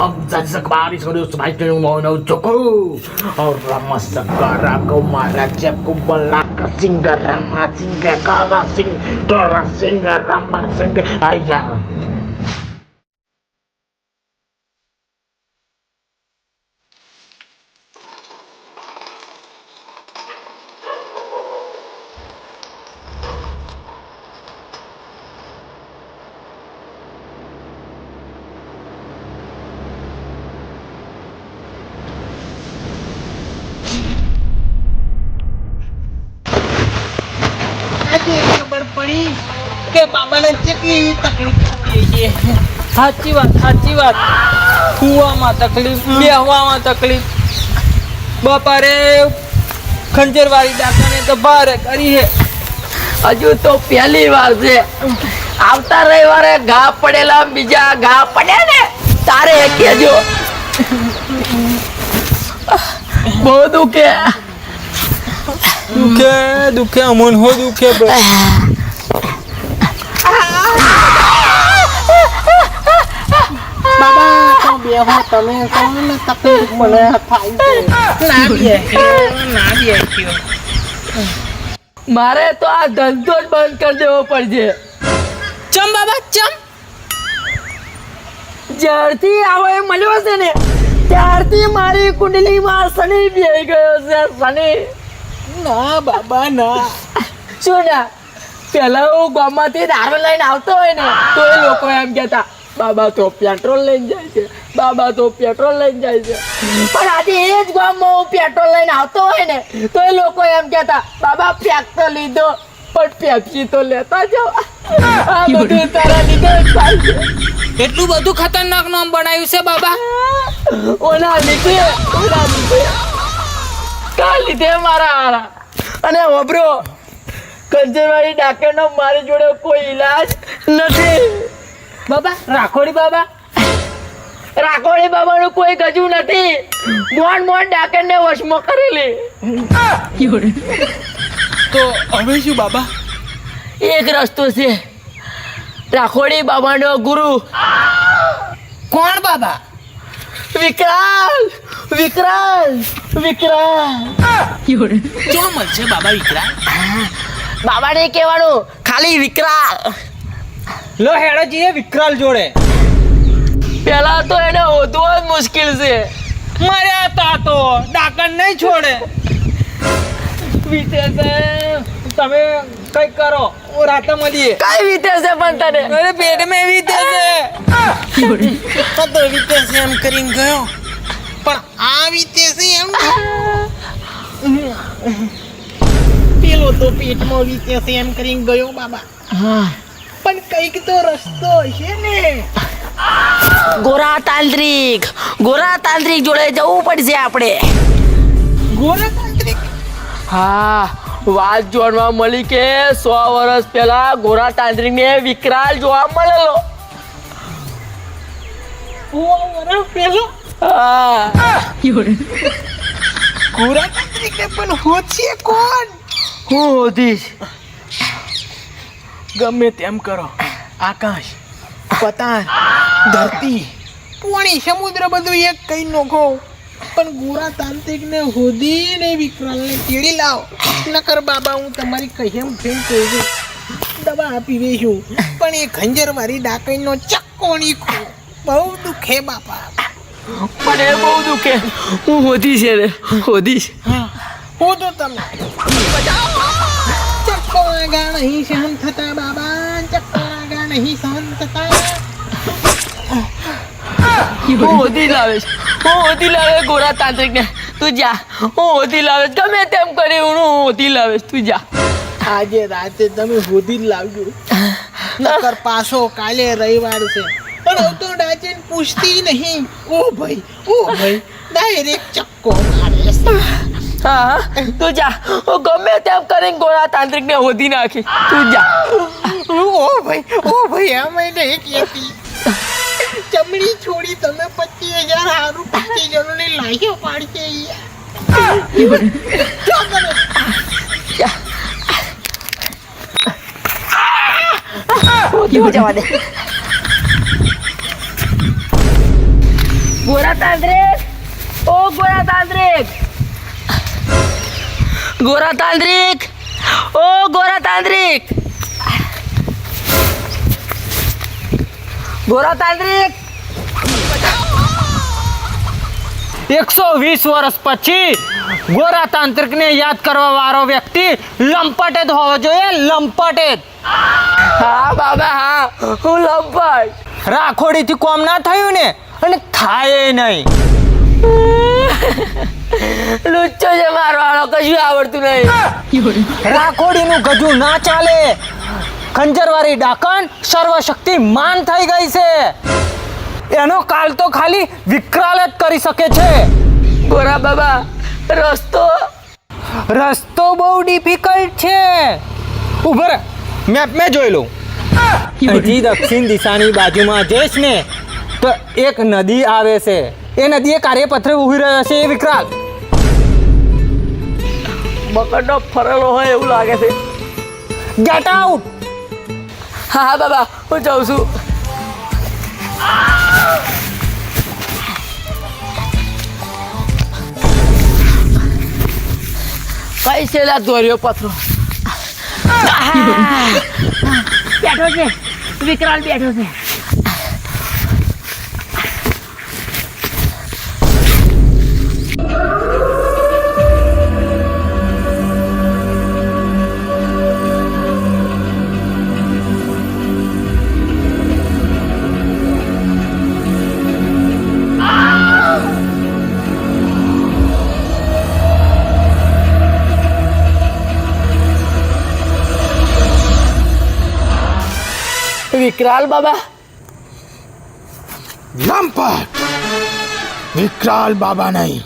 अब जैसे बारिश हो रही उस भाई के मोहन चुको और रमा सकारा को मारा जब को बल्ला का सिंह रमा सिंह काला सिंह डोरा सिंह रमा सिंह आया ખબર પડી કે બાબાને કેટલી તકલીફ થઈ છે. સાચી વાત કુવામાં તકલીફ, બેહવામાં તકલીફ. બપારે ખંજરવાળી ડાકાને તો ભારે કરી છે. હજુ તો પહેલી વાર છે. આવતા રવિવારે ઘા પડેલા બીજા ઘા પડે ને તારે કેજો. બહુ દુખે દુખે અમન હો દુખે. બાબા તો બેહો તમે કોને તકલીફ મને થાય છે. ના બેસ્યો. મારે તો આ ધંધો જ બંધ કરી દેવો પડશે. ચમ બાબા ચમ? જ્યારથી આવો એ મળ્યો છે ને ત્યારથી મારી કુંડલીમાં શનિ બેહી ગયો છે. શનિ ના બાબા ના. શું ના? પેલા હું ગામમાંથી દારૂ લઈને આવતો હોય ને તો એ લોકો એમ કહેતા બાબા તો પેટ્રોલ લઈને જાય છે, બાબા તો પેટ્રોલ લઈને જાય છે. પણ આજે એ જ ગામમાં હું પેટ્રોલ લઈને આવતો હોય ને તો એ લોકો એમ કહેતા બાબા પેક તો લીધો પણ પેપ્સી તો લેતા જાઓ. આ બધું તારા લીધે જ થાય છે. એટલું બધું ખતરનાક નામ બનાવ્યું છે બાબા? ઓના લીધે કા લીધે મારા હારા. અને ઓબરો કંજરવાળી ડાક્ટરનો મારી જોડે કોઈ ઈલાજ નથી. બાબા રાખોડી બાબાનું કોઈ ગજુ નથી. મોન ડાક્ટરને વશમાં કરેલી. તો હવે શું બાબા? એક રસ્તો છે. રાખોડી બાબાનો ગુરુ કોણ બાબા? વિકરાલ. ક્યાં મળશે બાબા વિકરાલ? બાબાને કહેવાનું ખાલી વિકરાલ. લો હેડો જઈએ વિકરાલ જોડે. પેલા તો એને હોદવો જ મુશ્કેલ છે. મર્યા તા તો ડાકણ નહીં છોડે. વિતે તમે કઈ કરો, રાતે મળીએ. કઈ વીતે છે પણ તને? અરે પેટ મેં વીતે છે. તો રીતે છે એમ કરીને ગયો પણ આ રીતે છે એમ. પેલો તો પેટમાં રીતે છે એમ કરીને ગયો બાબા. પણ કઈક તો રસ્તો હશે ને. ગોરા તાંત્રિક જોડે જવું પડશે આપણે. ગોરા તાંત્રિક? હા, વાત જોડવા મળી કે 100 વર્ષ પહેલા ગોરા તાંત્રિક ને વિકરાલ જોવા મળેલો. પેલો હા, ગોરા તાંત્રિક ને પણ હોશે કોણ? હું હોધીશ. ગમે તેમ કરો, આકાશ, પતાન, ધરતી, પાણી, સમુદ્ર બધું એક કઈ નોખો પણ ગોરા તાંત્રિક ને હોદીને વિકરાલ ને તેડી લાવો. નકર બાબા હું તમારી કહેમ ફેમ કહી દઉં, દવા આપી દઈશું પણ એ ખંજર મારી ડાકઈનો ચક્કો નીકળો. બહુ દુખે બાપા. પણ એ બહુ દુખે. હું હોધીશ. હા હો તો તમે ચક્કો આગા નહીં સહન થતા બાબા. ચક્કો આગા નહીં સહન થતા. હું હોધી લાવે ગોરા તાંત્રિક ને. તું જા, હું હોધી લાવે. ગમે તેમ કરી હું હોધી લાવે. તું જા. આજે રાતે તમે હોધી જ લાવજો. નકર પાછો કાલે રવિવાર છે પણ હું તો ડાચીને પૂછતી નહીં. ઓ ભાઈ ડાયરેક્ટ ચક્કો મારે. હા, તું જા. હું ગમે તેમ કરીને ગોરા તાંત્રિક ને હોધી નાખી. તું જા. ઓ ભાઈ આમાં નહીં કહેતી. ચમડી છોડી તમે 25,000 હારું 25 જણોને લાગ્યો પાડશે. હોધી જવા દે. ગોરા તાંત્રિક, ઓ ગોરા તાંત્રિક, ગોરા તાંત્રિક, ઓ ગોરા તાંત્રિક, ગોરા તાંત્રિક. 120 વર્ષ પછી ગોરા તાંત્રિકને યાદ કરવા વાળો વ્યક્તિ લંપટેદ હોવો જોઈએ, લંપટેદ. હા બાબા હા, હું લંપટ. રાખોડીથી કોમ ના થયું ને, અને થાય નહીં. લુચ્ચો છે મારવાળો, કશું આવડતું નહીં. રાખોડીનું ગજુ ના ચાલે. ખંજરવાળી ડાકણ સર્વશક્તિમાન થઈ ગઈ છે. એનો કાલ તો ખાલી વિકરાલ જ કરી શકે છે. ગોરા બાબા, રસ્તો બહુ ડિફિકલ્ટ છે. ઉભર મેપ મેં જોઈ લઉં. અહીંથી દક્ષિણ દિશાની બાજુમાં જઈશ ને તો એક નદી આવે છે. એ નદીએ કાર્યપત્રે ઉભી રહ્યો છે એ વિકરાલ. બકડો ફરેલો હોય એવું લાગે છે. Get out. હા હા બાબા, હું જાઉં છું. કઈ છે લા દોર્યો પથરો? બેઠો છે વિકરાલ, બેઠો છે. વિકરાલ બાબા, લંપટ વિકરાલ બાબા નહીં,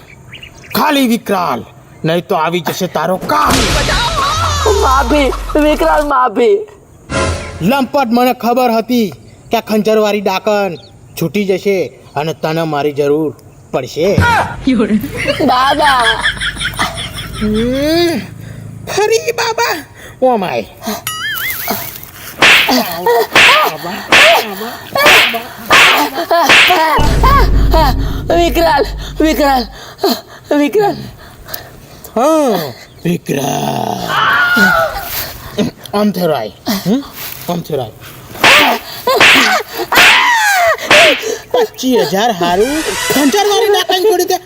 ખાલી વિકરાલ. નહીં તો આવી જશે તારો કાળ. માફી વિકરાલ, માફી. લંપટ, મને ખબર હતી કે આ ખંજરવાળી ડાકણ છૂટી જશે અને તને મારી જરૂર પડશે. દાદા ફરી બાબા. Oh my. વિકરાલ, વિકરાલ, વિકરાલ. હા વિકરાલ. આમ થરાય, આમ થરાય. 25,000 હારું ખંજરવાળી ડાકણ છોડી દે.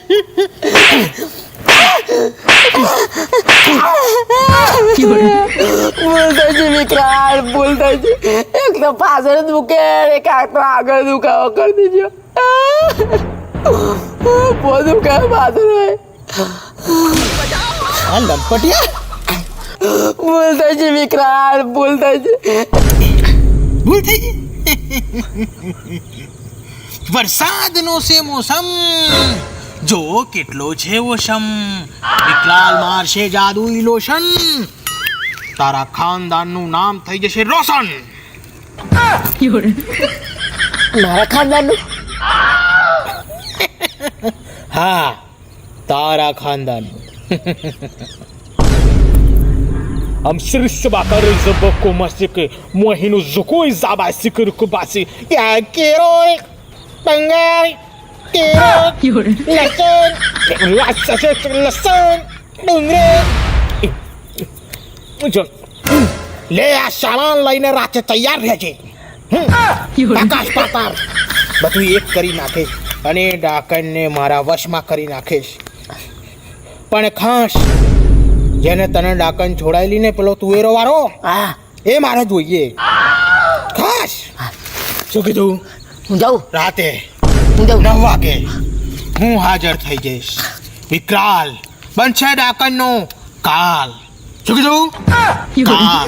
ભૂલ થઈ છે વિકરાલ, ભૂલ થઈ છે. એક તો પાછળ જ મૂકે, એક હાથ તો આગળ દુખાવો કરી દીધો. બહુ દુખાવે પાછળ હોય. આ લંપટિયા. ભૂલ થઈ છે વિકરાલ, ભૂલ થઈ છે. ભૂલ થઈ ગઈ. વરસાદનો છે મોસમ, જો કેટલો છે ઓશમ. વિકરાલ મારશે જાદુઈ લોશન, તારા ખાનદાનનું નામ થઈ જશે રોશન. મારા ખાનદાનનું? હા, તારા ખાનદાનનું. Am şırışı bakar zıbıkı masiki, muhinu zukuy zabasi kırkı basi. Ya kiroy, bangay, kiroy, lason, lason, dungre. લે આ સામાન લઈને રાતે તૈયાર રહેજે. આકાશ પાતાળ બધું એક કરી નાખીશ અને ડાકણને મારા વશમાં કરી નાખીશ. પણ ખાસ જેને તને ડાકણ છોડાયેલી ને પેલો તુવેરો વાળો, હા એ મારે જોઈએ ખાસ. શું કીધું? હું જાઉં, રાતે હું જાઉં. 9 વાગે હું હાજર થઈ જઈશ. વિકરાલ બનશે ડાકણનો કાલ. શું કીધું? કાલ.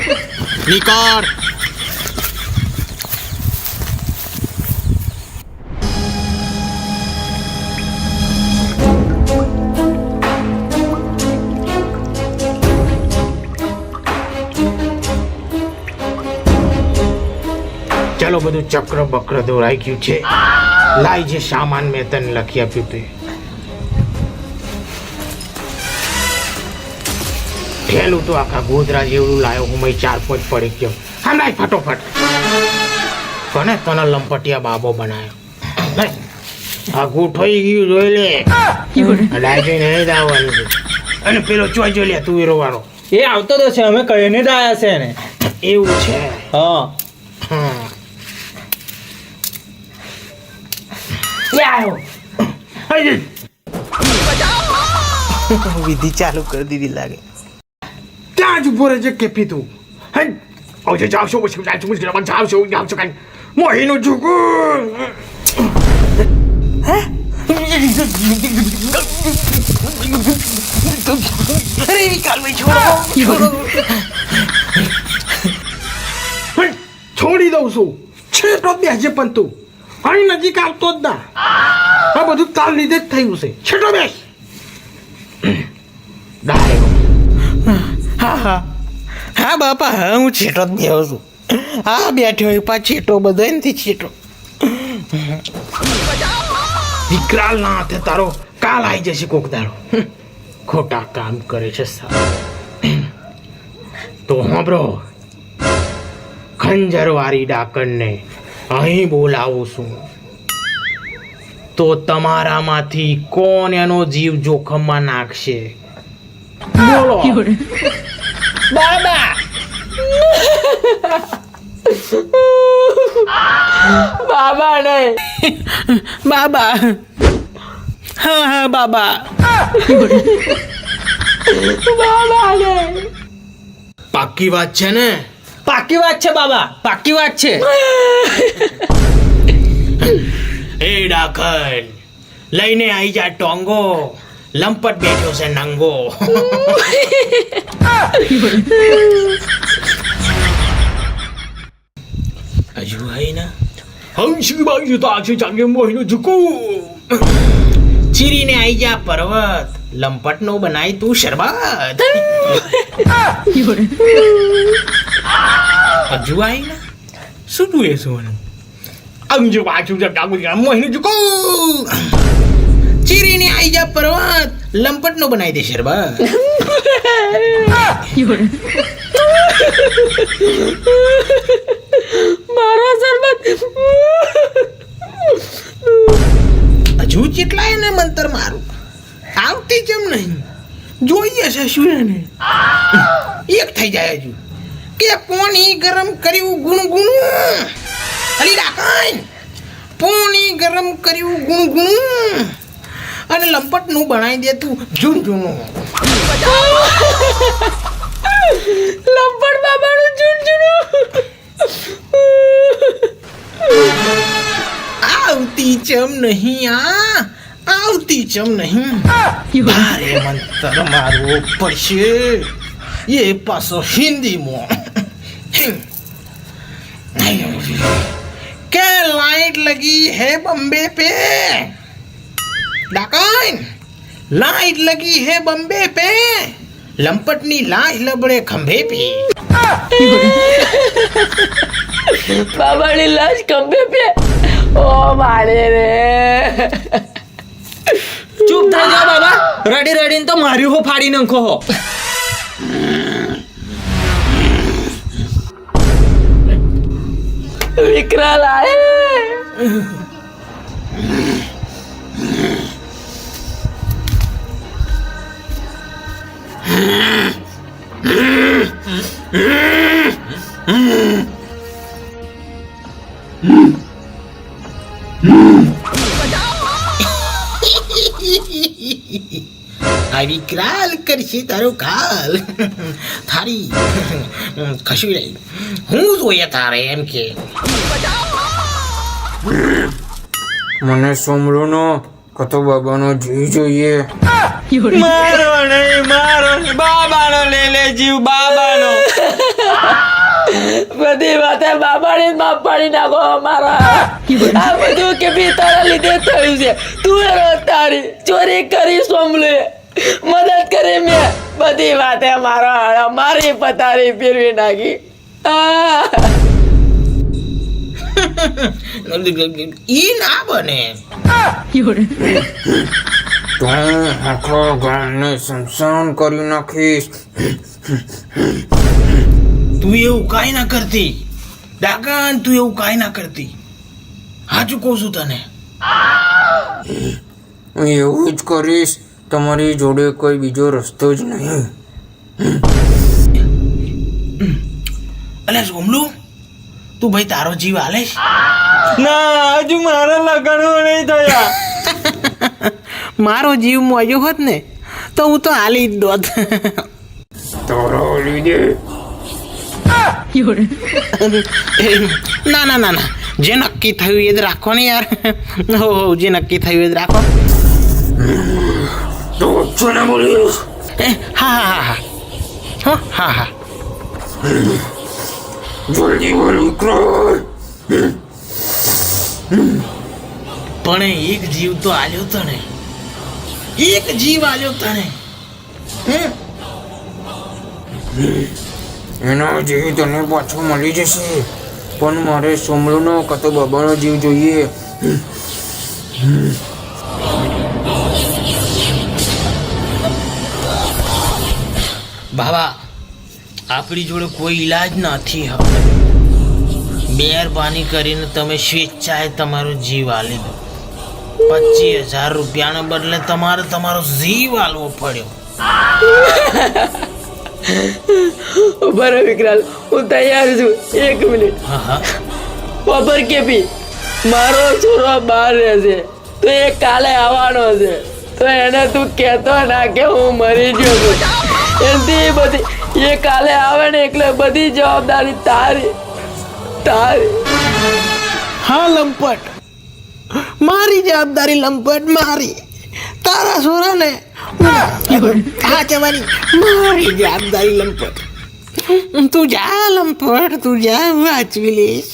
નીકળ. ચાલો, બધું ચક્ર બક્ર દોરાઈ ગયું છે. લાઈ જે સામાન મેં તને લખી આપ્યું હતું. ઠેલું તો આખા ગોધરા જેવડું લાયો હું, 4-5 પડી ગયો. હમણાં ફટોફટ કોને તને લંપટિયા બાબો બનાવ્યો? આ ગોઠવાઈ ગયું જોઈ લે ડાયરી નહીં દાવવાની છે. અને પેલો ચોઈ જોઈ લે તું વાળો એ આવતો તો છે, અમે કહીને જ આયા છે ને. એવું છે. હા હા ક્યાં આવ્યો? વિધિ ચાલુ કરી દીધી લાગે. ત્યાં જ ઉભો રહેજે કેપી તું. હે ઓજે જાવ છો મુશ્કેલ જાવ છો મુશ્કેલ પણ જાવ છો કાઈ મોહીનું જુગું. અરે વિકાલભાઈ છોડો. છોડી દઉં છું છેટો બેસજે પણ તું અહીં નજીક આવતો જ ના. આ બધું તાલ લીધે જ થયું છે. છેટો બેસ. ડાયો હા બાપા, હા હું છેટો જ બેહું છું. હા બેઠો એ પા છેટો બધો એનથી છેટો. વિકરાલ ના હાથે તારો કાલ આવી જશે કોક દાડો. ખોટા કામ કરે છે સાહેબ. તો સાંભળો, ખંજરવાળી ડાકણને અહીં બોલાવું છું તો તમારામાંથી કોણ એનો જીવ જોખમમાં નાખશે? બોલો. બાબા બાબા નહીં, બાબા. હા હા બાબા. બાબા નહીં. પાક્કી વાત છે ને? પાકી વાત છે બાબા, પાકી વાત છે. એ ડાકણ લઈને આવી જા ટોંગો. લંપટ બેઠો છે નંગો. હજુ આવી ના હંસી બાજુ તો આજે ચાંગે મોહીનો ઝુકુ. ચીરીને આવી જા પર્વત. લંપટ નો બનાય તું શરબત. હજુ આવી ના શું તું એ શું અંજુ બાજુ મોહીનો ઝુકુ. ચીરીને આવી જા પર્વત. લંપટ નો બનાવી દે શરબત. મારો શરબત. હજુ કેટલા એને મંતર મારું આવતી કેમ નહીં? જોઈએ છે શું એને એક થઈ જાય હજુ કે પોણી ગરમ કર્યું ગુણગુણ. અલી ડાકણ પોણી ગરમ કર્યું ગુણગુણ અને લંપટ નું બનાવી દે તું જૂન જૂનું. લંપટ બાબાનું ઝુંઝુનું. આવતી ચમ નહીં આવતી ચમ નહીં. ભારે મંતર મારવો પડશે એ પાછો હિન્દીમાં. કે લાइट लगी है बम्बे पे ડાકણ लाइट लगी है बम्बे पे लंपटनी लाश लबड़े खंभे पे. બાબાની લાશ ખંભે પે. ઓ મારે રે. ચૂપ થઈ જાઓ બાબા, રડી રડીને તો માર્યું હો ફાડી નાખો હો. વિકરાલ આયે. આ વિકરાલ કરશે તારો કાલ. થારી કશું નહીં હું જોઈએ તારે એમ કે. મને સોમરોનો કતો બાબાનો જીવ જોઈએ. મારો નહીં, મારો નહીં, બાબાનો લે લે જીવ, બાબાનો. બધી વાતે બાબાને જ માફ પાડી નાખો અમારા. આ બધું કે બી તારા લીધે થયું છે. તું રોજ તારી ચોરી કરી સોમલે મદદ કરી મેં. બધી વાતે મારો હાડા મારી પતારી ફેરવી નાખી. ઈ ના બને. તો હું આખા ગામને સમસાન કરી નાખીશ. તું એવું કાંઈ ના કરતી ડાકણ, તું એવું કાંઈ ના કરતી. હાચું કહું છું તને. હું એવું જ કરીશ. તમારી જોડે કોઈ બીજો રસ્તો જ નહીં. અલે સોમલુ, તું ભાઈ તારો જીવ હાલે છે? ના, હજુ મારા લગ્ન નહીં થયા. મારો જીવ મોજો હોત ને તો હું તો હાલી જ દોત. તારો લીધે ના ના ના ના, જે નક્કી થયું એ જ રાખો ને યાર. હો જે નક્કી થયું એ જ રાખો. તો વચ્ચે ના બોલીશ. હા હા હા હા હા હા. જલ્દી બોલ વિક્રમ. પણ એક જીવ તો આલ્યો તને, એક જીવ આલ્યો તને. એનો જીવ તને પાછો મળી જશે, પણ મારે સોમલુનો કાં તો બાબાનો જીવ જોઈએ. બાબા, આપણી જોડે કોઈ ઈલાજ નથી હવે. મહેરબાની કરીને તમે સ્વેચ્છાએ તમારો જીવ આલી દો. 25,000 રૂપિયાને બદલે તમારે તમારો જીવ આલવો પડ્યો. બરાબર વિકરાલ, હું તૈયાર છું. 1 મિનિટ. હા હા. ખબર કે ભી મારો છોરો બહાર રહેશે તો એ કાલે આવવાનો છે, તો એને તું કહેતો ના કે હું મરી ગયો છું. એનાથી બધી એ કાલે આવે ને એટલે બધી જવાબદારી તારી તારી. હા લંપટ, મારી જવાબદારી લંપટ, મારી. તારા છોરાને હા જવાની મારી જવાબદારી લંપટ. તું જા લંપટ, તું જા, હું વાંચવી લઈશ.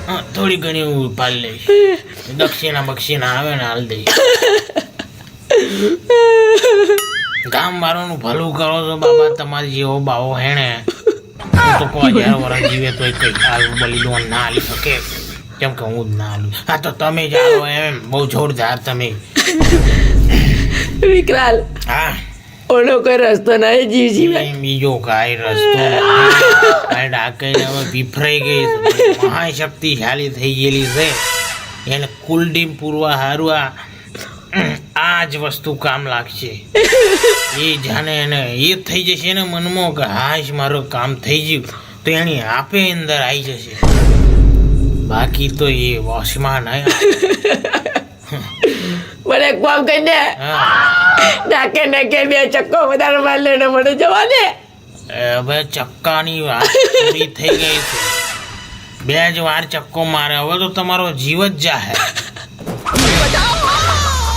હા, થોડી ઘણી હું પાડી લઈશ. દક્ષિણા બક્ષિણા આવે ને હાલ દઈશ. ગામ વાળાનું ભલું કરો છો બાબા. તમારી જેવો બાવો હેણે તો કોઈ 1000 વર્ષ જીવે તો કઈ આવું બલિદાન ના આલી શકે, કેમ કે હું જ ના આલું. હા તો તમે જ આવો એમ, બહુ જોરદાર તમે. વિકરાલ, હા, ઓનો કોઈ રસ્તો નહીં જીવ જીવાય. બીજો કાંઈ રસ્તો ડાકઈને હવે વિફરાઈ ગઈ છે. મહાશક્તિશાળી થઈ ગયેલી છે. એને કુલડીમ પૂરવા હારું આ જ વસ્તુ કામ લાગશે. એ જાણે એને એ થઈ જશે ને મનમાં કે હાશ મારું કામ થઈ ગયું, તો એની આપે અંદર આવી જશે. બાકી તો એ વશમાં નહીં. મને એક કામ કરી દે, નાકે નાકે 2 ચક્કો વધારે માર લેને મને જવા દે. હવે ચક્કાની વાત પૂરી થઈ ગઈ છે. 2 જ વાર ચક્કો મારે, હવે તો તમારો જીવ જ જાહે.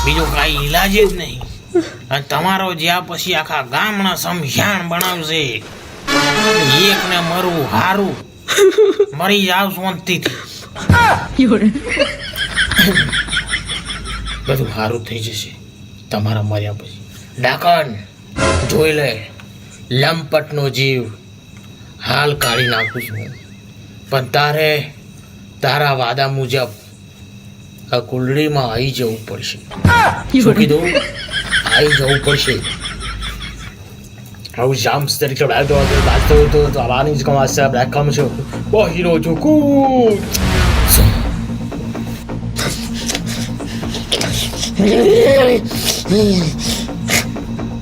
બીજો કાંઈ ઈલાજ જ નહીં. અને તમારો જ્યાં પછી આખા ગામના સમશાન બનાવશે. એકને મરવું હારું, મરી જાવ શાંતિથી. બધું સારું થઈ જશે તમારા મર્યા પછી. ડાકણ જોઈ લે, લંપટનો જીવ હાલ કાઢી નાખું છું, પણ તારે તારા વાદા મુજબ આ કુંડળીમાં આવી જવું પડશે. શું કીધું? આવી જવું પડશે. આવું જામ તરીકે વાંચતો હતો તો આવાની જ કમાશે. રાખમ છું બહુ હીરો છું. કૂદ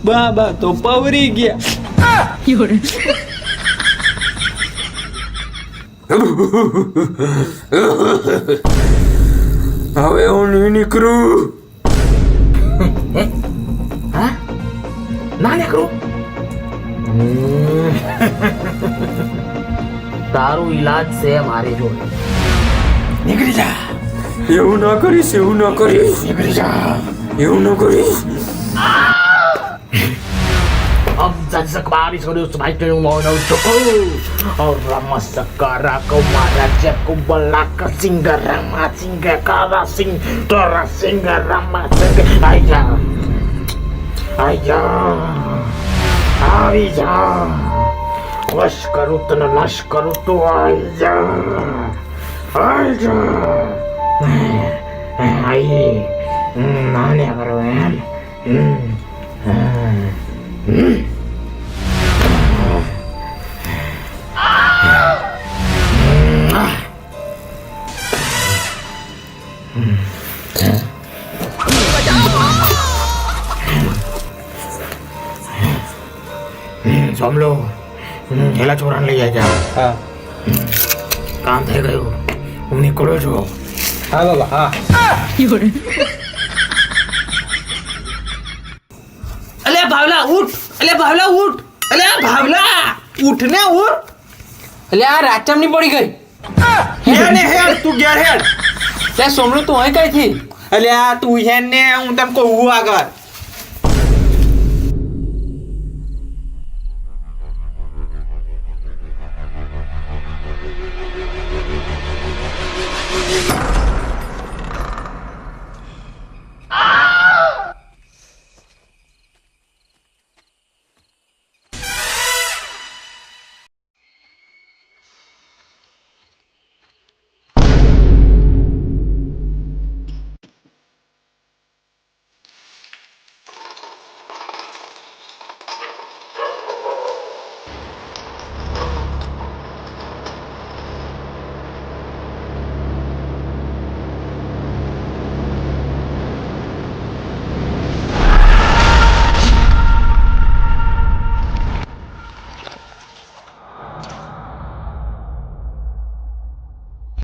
બાબા તો પવરી ગયા. હવે હું નહીં નીકળું. હા, ના નીકળું. તારું ઈલાજ છે મારી જોડે. નીકળી જા. એવું ના કરીશ, એવું ના કરીશ. નીકળી જા. એવું ના કરીશ. अब जग बारिश हो रही उस भाई के मोनो चुको और रामा सकरा को मारा जको बला का सिंह रामा सिंह काला सिंह तोरा सिंह रामा सिंह आई जा आई जा वश करूँ तो नश करूँ तो आई जा आई नाने करो यार સમલો પેલા છોરાને લઈ જાય હા કામ થઈ ગયું હું નીકળ્યો છું હા બાબા હા અલ્યા ભાવલા ઉઠ, અલ્યા ભાવલા ઉઠ, અલ્યા ભાવલા ઉઠ ને ઉઠ. અલ્યા આ રાચમની પડી ગઈ. હેડ ને હેડ તું ઘેર હેડ ત્યાં સોમલું તું અહીં કઈ થી? અલ્યા તું હેડ ને હું તને કહું આગળ